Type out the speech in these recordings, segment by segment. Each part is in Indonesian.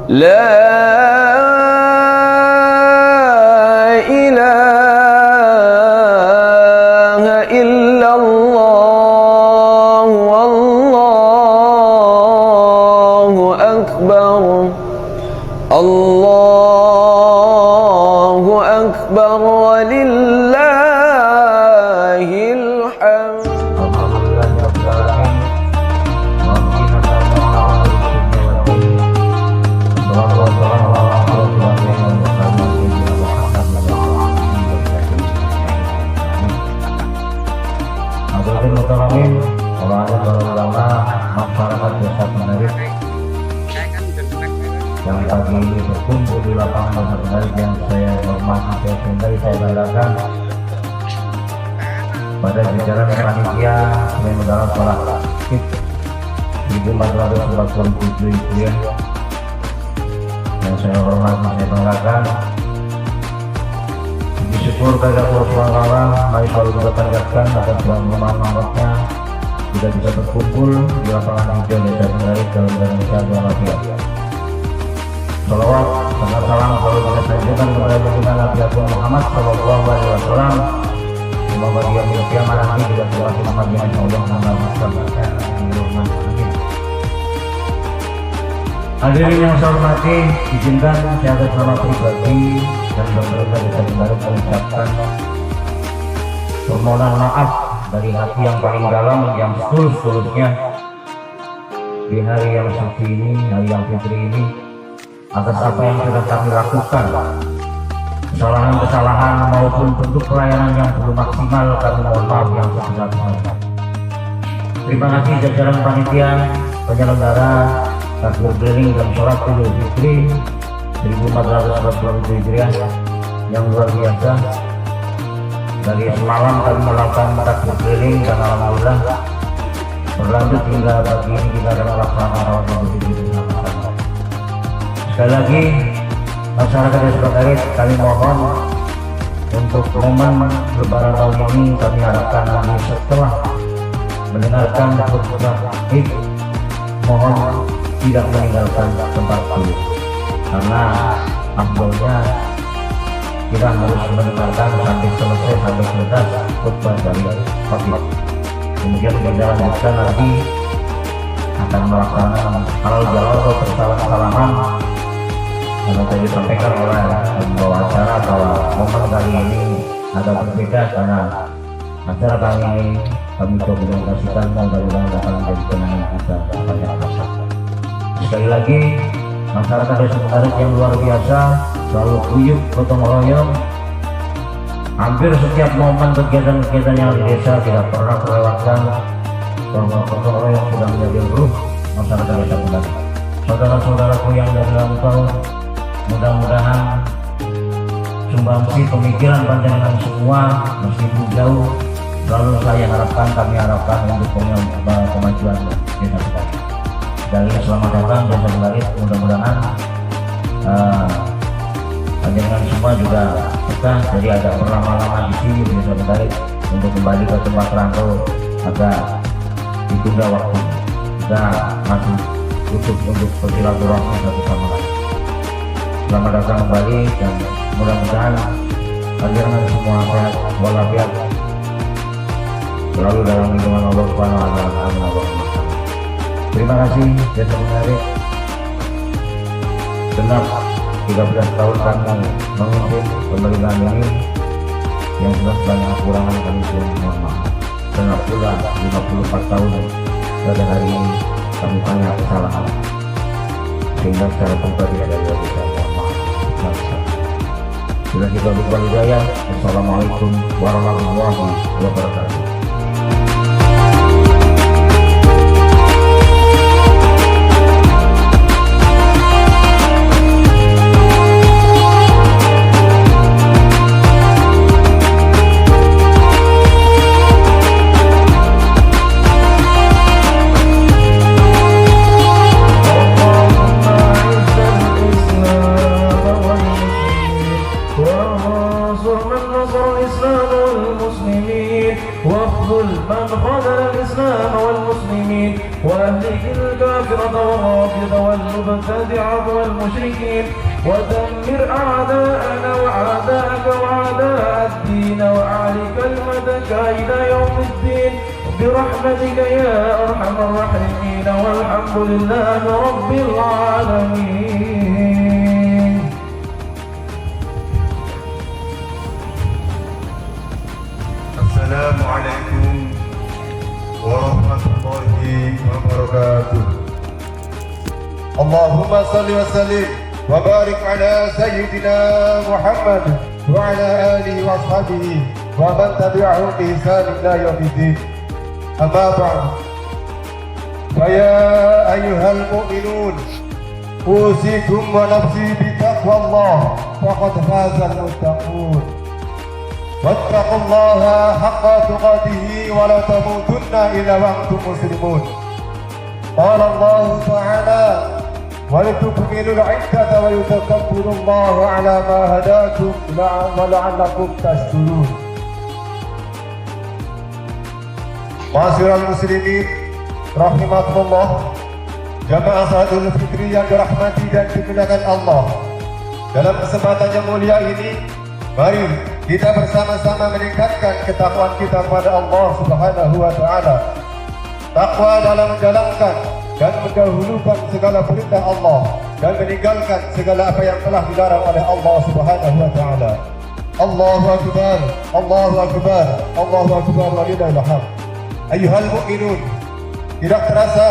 لا إله إلا الله والله أكبر الله أكبر ولله الحمد. Kalau ada para ulama masyarakat desa Menarik yang pagi ini berkumpul di lapangan desa Menarik yang saya hormati, saya cintai, saya banggakan pada jajaran panitia penyelenggara sholat Id 1447 Hijriah yang saya hormati, saya banggakan. Syukur kepada Allah SWT, mari selalu kita panjatkan atas Tuhan rahmatnya kita bisa berkumpul di lapangan hijau desa Menarik dalam keadaan sehat walafiat. Salawat serta salam selalu kita sampaikan kepada junjungan Nabi Agung Muhammad Sallallahu Alaihi Wasallam. Semoga dia menjadi nanti tidak terlalu lama di hadapan Allah Subhanahu. Hadirin yang saya hormati, izinkan saya atas nama pribadi dan pemerintah desa Menarik mengucapkan permohonan maaf dari hati yang paling dalam yang setulus-tulusnya di hari yang suci ini, hari yang fitri ini, atas apa yang sudah kami lakukan, kesalahan-kesalahan maupun bentuk pelayanan yang belum maksimal, kami mohon maaf yang sebesar-besarnya. Terima kasih jajaran panitia penyelenggara takbir keliling dan sholat Idul Fitri 1447 Hijriah yang luar biasa. Dari semalam kami melakukan takbir keliling dan alhamdulillah berlanjut hingga pagi ini kita akan melaksanakan rawat Idul Fitri bersama-sama. Sekali lagi masyarakat desa Menarik, kami mohon untuk momen Lebaran tahun ini kami harapkan nanti setelah mendengarkan khutbah Id mohon tidak meninggalkan tempat dulu, karena afdolnya kita harus mendengarkan sampai selesai, sampai tuntas khutbah dari khotib. Kemudian kita lanjutkan nanti akan melaksanakan halal bihalal atau persalaman yang tadi disampaikan oleh pembawa acara bahwa momen kali ini agak berbeda karena acara kali ini kami coba mengasihkan mudah-mudahan akan menjadi kenangan kita banyak masa. Sekali lagi masyarakat desa Menarik yang luar biasa, selalu guyup gotong royong. Hampir setiap momen kegiatan-kegiatan yang di desa tidak pernah terlewatkan bahwa gotong royong sudah menjadi ruh masyarakat desa Menarik. Saudara-saudaraku yang dari rantau, mudah-mudahan sumbangsi pemikiran panjenengan semua meskipun jauh selalu saya harapkan, kami harapkan untuk kemajuan desa Menarik. Dari selamat datang desa Menarik, mudah-mudahan panjenengan semua juga betah, jadi agak berlama-lama di sini di desa Menarik untuk kembali ke tempat rantau agak ditunda waktu. Kita masih butuh untuk bersilaturahmi satu sama lain. Selamat datang kembali dan mudah-mudahan panjenengan semua sehat walafiat selalu dalam lindungan Allah Subhanahu wa taala. Terima kasih desa Menarik. Genap 13 tahun kami memimpin pemerintahan ini yang sudah banyak kekurangan kami sudah mohon maaf. Genap pula 54 tahun pada hari ini kami banyak kesalahan sehingga secara pribadi ada yang bisa mohon maaf. Bila kita lupa hidayah. Assalamualaikum warahmatullahi wabarakatuh. من خذل الإسلام والمسلمين وأهلك الكافرة والرافضة والمبتدعين المبتدعة والمشركين ودمر أعداءنا وأعداءك وأعداء الدين وأعل كلمتك إلى يوم الدين برحمتك يا أرحم الراحمين والحمد لله رب العالمين. السلام عليكم ورحمة الله وبركاته. اللهم صل وسلم وبارك على سيدنا محمد وعلى آله وأصحابه ومن تبعهم بإحسان إلى يوم الدين. أما بعد، فيا أيها المؤمنون أوصيكم ونفسي بتقوى الله فقد فاز المتقون. واتقوا الله حق تقاته ولا تموتن إلا وأنتم مسلمون. قال الله تعالى: ولتكملوا العدة ولتكبروا الله على ما هداكم ولعلكم تشكرون. Ma'asyiral muslimin rahimakumullah, jamaah salatul fitri yang dirahmati dan dimuliakan Allah. Dalam kesempatan yang mulia ini, mari kita bersama-sama meningkatkan ketakwaan kita kepada Allah Subhanahu wa taala. Takwa dalam menjalankan dan mendahulukan segala perintah Allah dan meninggalkan segala apa yang telah dilarang oleh Allah Subhanahu wa taala. Allahu akbar, Allahu akbar, Allahu akbar walillahil hamd. Ayyuhal mu'minun, tidak terasa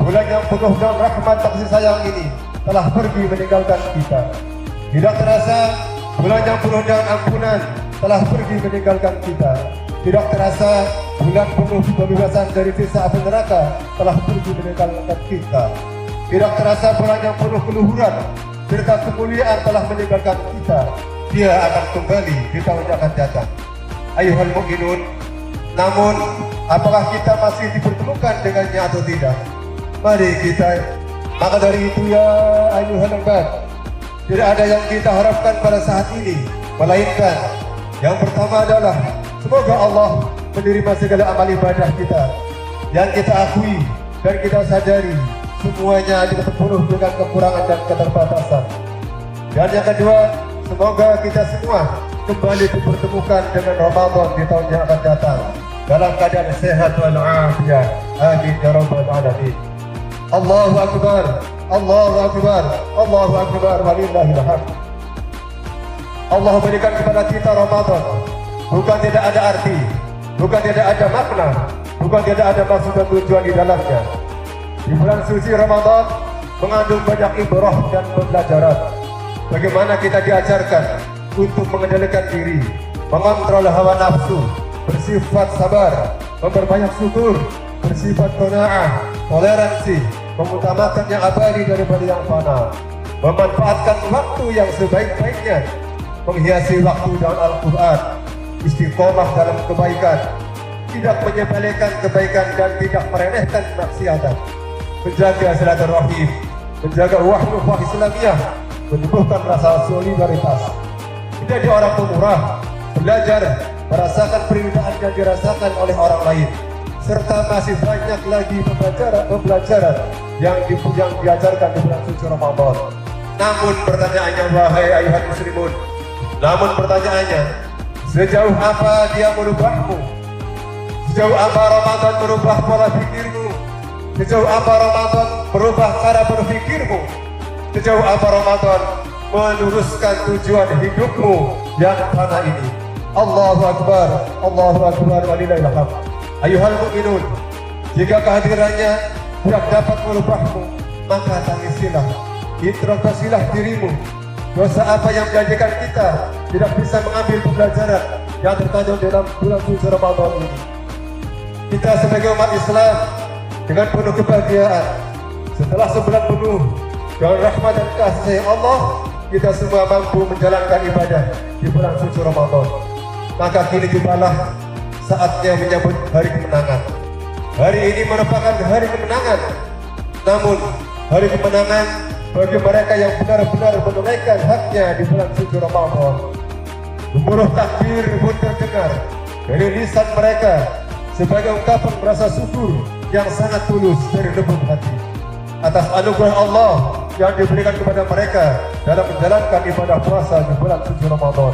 bulan yang penuh dengan rahmat kasih sayang ini telah pergi meninggalkan kita. Tidak terasa bulan yang penuh dengan ampunan telah pergi meninggalkan kita. Tidak terasa bulan penuh pembebasan dari siksa api neraka telah pergi meninggalkan kita. Tidak terasa bulan yang penuh keluhuran serta kemuliaan telah meninggalkan kita. Dia akan kembali di tahun yang akan datang. Ayyuhal mu'minun, namun apakah kita masih dipertemukan dengannya atau tidak? Mari kita, maka dari itu ya ayyuhal ibad, tidak ada yang kita harapkan pada saat ini melainkan yang pertama adalah semoga Allah menerima segala amal ibadah kita yang kita akui dan kita sadari semuanya penuh dengan kekurangan dan keterbatasan. Dan yang kedua, semoga kita semua kembali dipertemukan dengan Ramadan di tahun yang akan datang dalam keadaan sehat wal afiyah. Amin ya rabbal alamin. Allahu akbar, Allahu akbar, Allahu akbar walillahil hamd. Allah berikan kepada kita Ramadan bukan tidak ada arti, bukan tidak ada makna, bukan tidak ada maksud dan tujuan di dalamnya. Di bulan suci Ramadan mengandung banyak ibrah dan pembelajaran. Bagaimana kita diajarkan untuk mengendalikan diri, mengontrol hawa nafsu, bersifat sabar, memperbanyak syukur, bersifat qanaah, toleransi, mengutamakan yang abadi daripada yang fana, memanfaatkan waktu yang sebaik-baiknya, menghiasi waktu dengan Al-Quran, istiqomah dalam kebaikan, tidak menyepelekan kebaikan dan tidak meremehkan kemaksiatan, menjaga silaturahim, menjaga ukhuwah Islamiyah, menumbuhkan rasa solidaritas, menjadi orang pemurah, belajar merasakan penderitaan yang dirasakan oleh orang lain, serta masih banyak lagi pembelajaran yang diajarkan di bulan suci Ramadan. Namun pertanyaannya, wahai ayuhan muslimun, namun pertanyaannya, sejauh apa dia merubahmu? Sejauh apa Ramadan merubah pola pikirmu? Sejauh apa Ramadan merubah cara berpikirmu? Sejauh apa Ramadan meluruskan tujuan hidupmu yang fana ini? Allahu akbar, Allahu akbar walillahil hamd. Ayuhal mu'minun, jika kehadirannya tidak dapat merubahmu, maka tangisilah, introspeksilah dirimu. Dosa apa yang menjadikan kita tidak bisa mengambil pembelajaran yang terkandung dalam bulan suci Ramadan ini? Kita sebagai umat Islam dengan penuh kebahagiaan setelah sebulan penuh dengan rahmat dan kasih Allah, kita semua mampu menjalankan ibadah di bulan suci Ramadan. Maka kini tibalah saatnya menyambut hari kemenangan. Hari ini merupakan hari kemenangan, namun hari kemenangan bagi mereka yang benar-benar menunaikan haknya di bulan suci Ramadan. Gemuruh takbir pun terdengar dari lisan mereka sebagai ungkapan rasa syukur yang sangat tulus dari lubuk hati atas anugerah Allah yang diberikan kepada mereka dalam menjalankan ibadah puasa di bulan suci Ramadan.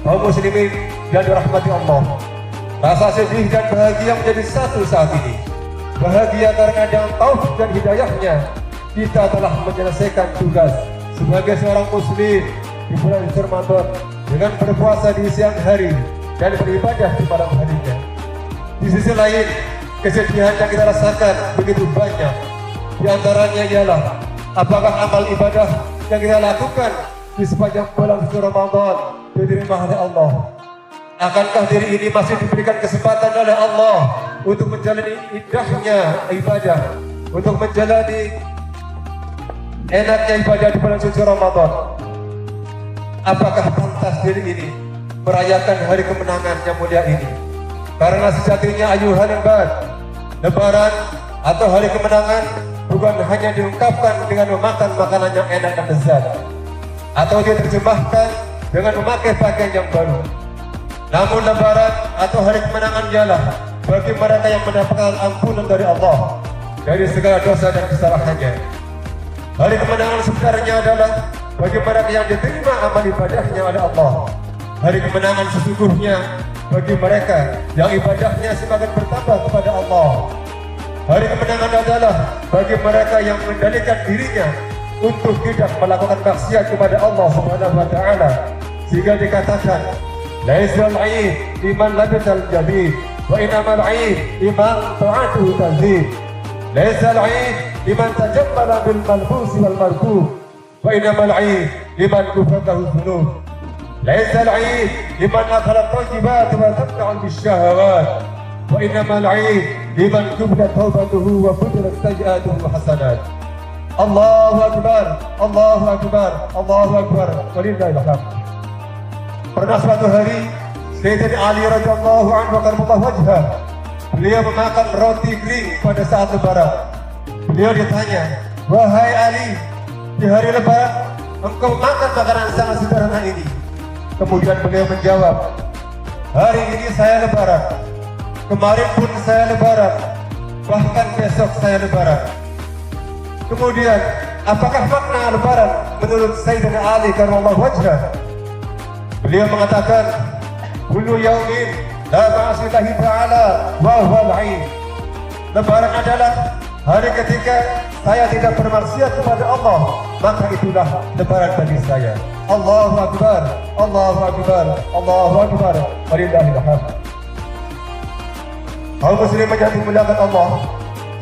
Kaum muslimin yang dirahmati Allah, rasa sedih dan bahagia menjadi satu saat ini. Bahagia karena dengan taufik dan hidayahnya kita telah menyelesaikan tugas sebagai seorang muslim di bulan suci Ramadan dengan berpuasa di siang hari dan beribadah di malam harinya. Di sisi lain, kesedihan yang kita rasakan begitu banyak. Di antaranya ialah apakah amal ibadah yang kita lakukan di sepanjang bulan suci Ramadan diterima oleh Allah? Akankah diri ini masih diberikan kesempatan oleh Allah untuk menjalani indahnya ibadah, untuk menjalani enaknya ibadah di bulan suci Ramadan? Apakah pantas diri ini merayakan hari kemenangan yang mulia ini? Karena sejatinya ayuhan ibad, Lebaran atau hari kemenangan bukan hanya diungkapkan dengan memakan makanan yang enak dan lezat, atau diterjemahkan dengan memakai pakaian yang baru. Namun Lebaran atau hari kemenangan ialah bagi mereka yang mendapatkan ampunan dari Allah dari segala dosa dan kesalahannya. Hari kemenangan sebenarnya adalah bagi mereka yang diterima amal ibadahnya oleh Allah. Hari kemenangan sesungguhnya bagi mereka yang ibadahnya semakin bertambah kepada Allah. Hari kemenangan adalah bagi mereka yang mengendalikan dirinya untuk tidak melakukan maksiat kepada Allah Subhanahu wa taala. Sehingga dikatakan, laisal 'aid liman labisal jadid wa innamal 'aid liman ta'atuhu tazid. Laisal 'aid liman tajammala bil malbus wal markub wa innamal 'aid liman kufatahu dhunub. Laisal 'aid liman akala tayyibat wa tabta'u bisyahawat wa innamal 'aid liman kubdat taubatuhu wa fudirat sayyi'atuhu hasanat. Allahu akbar, Allahu akbar, Allahu akbar, walillahil hamd. Pernah suatu hari Sayyidina Ali radhiyallahu anhu karramallahu wajhah, beliau memakan roti kering pada saat Lebaran. Beliau ditanya, "Wahai Ali, di hari Lebaran engkau makan makanan sangat sederhana ini?" Kemudian beliau menjawab, "Hari ini saya Lebaran, kemarin pun saya Lebaran, bahkan besok saya Lebaran." Kemudian, apakah makna Lebaran menurut Sayyidina Ali karramallahu wajhah? Beliau mengatakan, "Kullu yaumin la ma'asillahi ta'ala wa huwa al-'aid." Lebaran adalah hari ketika saya tidak bermaksiat kepada Allah, maka itulah Lebaran bagi saya. Allahu akbar, Allahu akbar, Allahu akbar, walillahil hamd. Kaum muslimin yang dimuliakan Allah,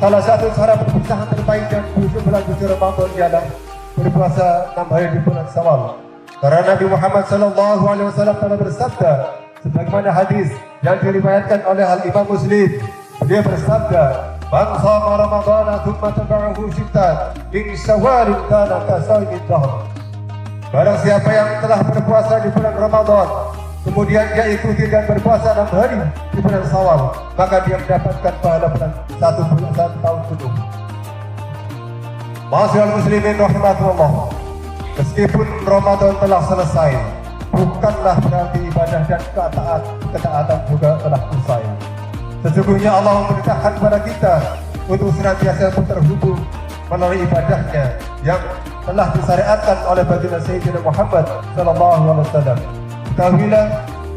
salah satu cara perpisahan terbaik dan bulan suci Ramadan ialah berpuasa 6 hari di bulan Syawal. Karena Nabi Muhammad sallallahu alaihi wasallam telah bersabda sebagaimana hadis yang diriwayatkan oleh Al-Imam Muslim. Dia bersabda, "Man shama Ramadhana thumma tabi'ahu sittan min Syawal kana kasawmid dahr." Barang siapa yang telah berpuasa di bulan Ramadan, kemudian dia ikuti dan berpuasa 6 hari di bulan Syawal, maka dia mendapatkan pahala bulan 1 tahun penuh. Ma'asyiral muslimin rahimakumullah. Meskipun Ramadan telah selesai, bukanlah berarti ibadah dan ketaatan juga telah usai. Sesungguhnya Allah memerintahkan kepada kita untuk senantiasa terhubung melalui ibadahnya yang telah disyariatkan oleh baginda Sayyidina Muhammad sallallahu alaihi wasallam. Ketahuilah,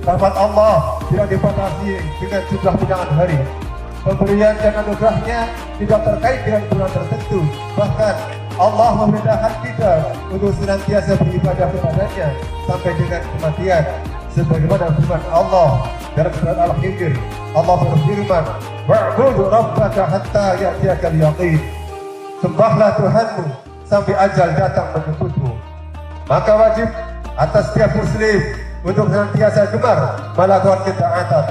rahmat Allah tidak dibatasi dengan jumlah bilangan hari. Pemberian dan anugerahnya tidak terkait dengan bulan tertentu. Bahkan Allah memerintahkan kita untuk senantiasa beribadah kepadanya sampai dengan kematian. Sebagaimana firman Allah dalam surat Al-Hijr, Allah berfirman, "Wa'budu rabbaka hatta ya'tiyakal yaqin." Sembahlah Tuhanmu sampai ajal datang menjemputmu. Maka wajib atas setiap muslim untuk senantiasa gemar melakukan ketaatan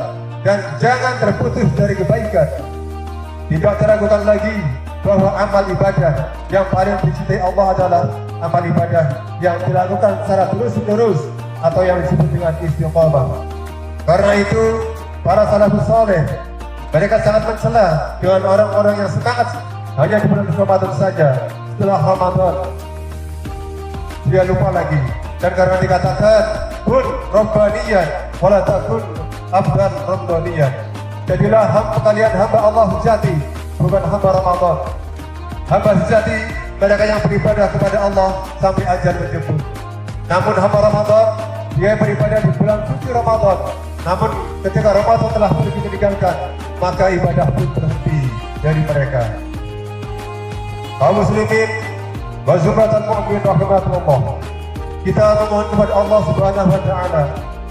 dan jangan terputus dari kebaikan. Tidak teragukan lagi bahwa amal ibadah yang paling dicintai Allah adalah amal ibadah yang dilakukan secara terus-menerus atau yang disebut dengan istiqamah. Karena itu, para salafus saleh mereka sangat mencela dengan orang-orang yang semangat hanya di bulan Ramadan saja. Setelah Ramadan dia lupa lagi. Dan karena dikatakan kun rabbaniyan wala takun abdan ramadaniyan. Jadilah kalian hamba Allah sejati, bukan hamba Ramadan. Hamba sejati mereka yang beribadah kepada Allah sampai ajal menjemput. Namun hamba Ramadan, dia beribadah di bulan suci Ramadan. Namun ketika Ramadan telah pergi meninggalkan, maka ibadah pun berhenti dari mereka. Kaum muslimin wa zumratan mu'min rahimatullah, kita memohon kepada Allah Subhanahu wa taala,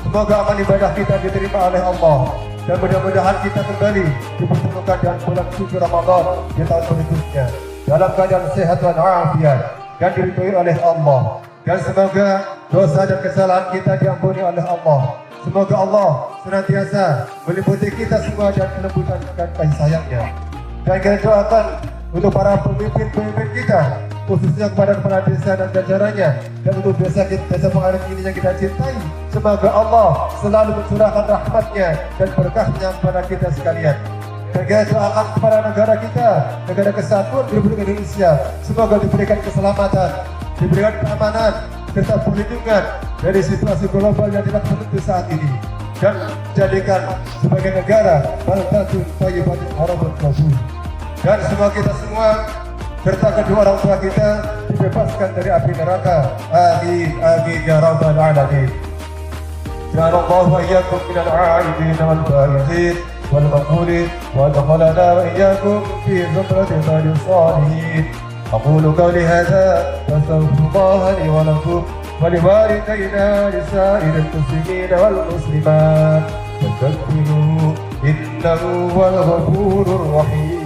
semoga amal ibadah kita diterima oleh Allah dan mudah-mudahan kita kembali dipertemukan dengan bulan suci Ramadan di tahun berikutnya dalam keadaan sehat dan afiat dan diridhoi oleh Allah, dan semoga dosa dan kesalahan kita diampuni oleh Allah. Semoga Allah senantiasa meliputi kita semua dan menemukan kasih sayangnya. Dan kita doakan untuk para pemimpin-pemimpin kita, khususnya kepada kepala desa dan jajarannya, dan untuk desa Pengarit ini yang kita cintai. Semoga Allah selalu mencurahkan rahmatnya dan berkahnya kepada kita sekalian. Dan kita doakan kepada negara kita, negara kesatuan Republik Indonesia, semoga diberikan keselamatan, diberikan keamanan, serta perlindungan dari situasi global yang tidak menentu saat ini, dan jadikan sebagai negara baldatun thayyibatun haramun qabul. Dan semoga kita semua serta kedua orang tua kita dibebaskan dari api neraka. Amin amin ya rabbal alamin. Ja'alallahu wa iyyakum minal 'aibin wal faizin wal maqbulin wa adkhalana wa iyyakum fi zumratil salihin. أقول قولي هذا وأستغفر الله لي ولكم ولوالدينا لسائر المسلمين والمسلمات فاستغفروه إنه هو الغفور الرحيم.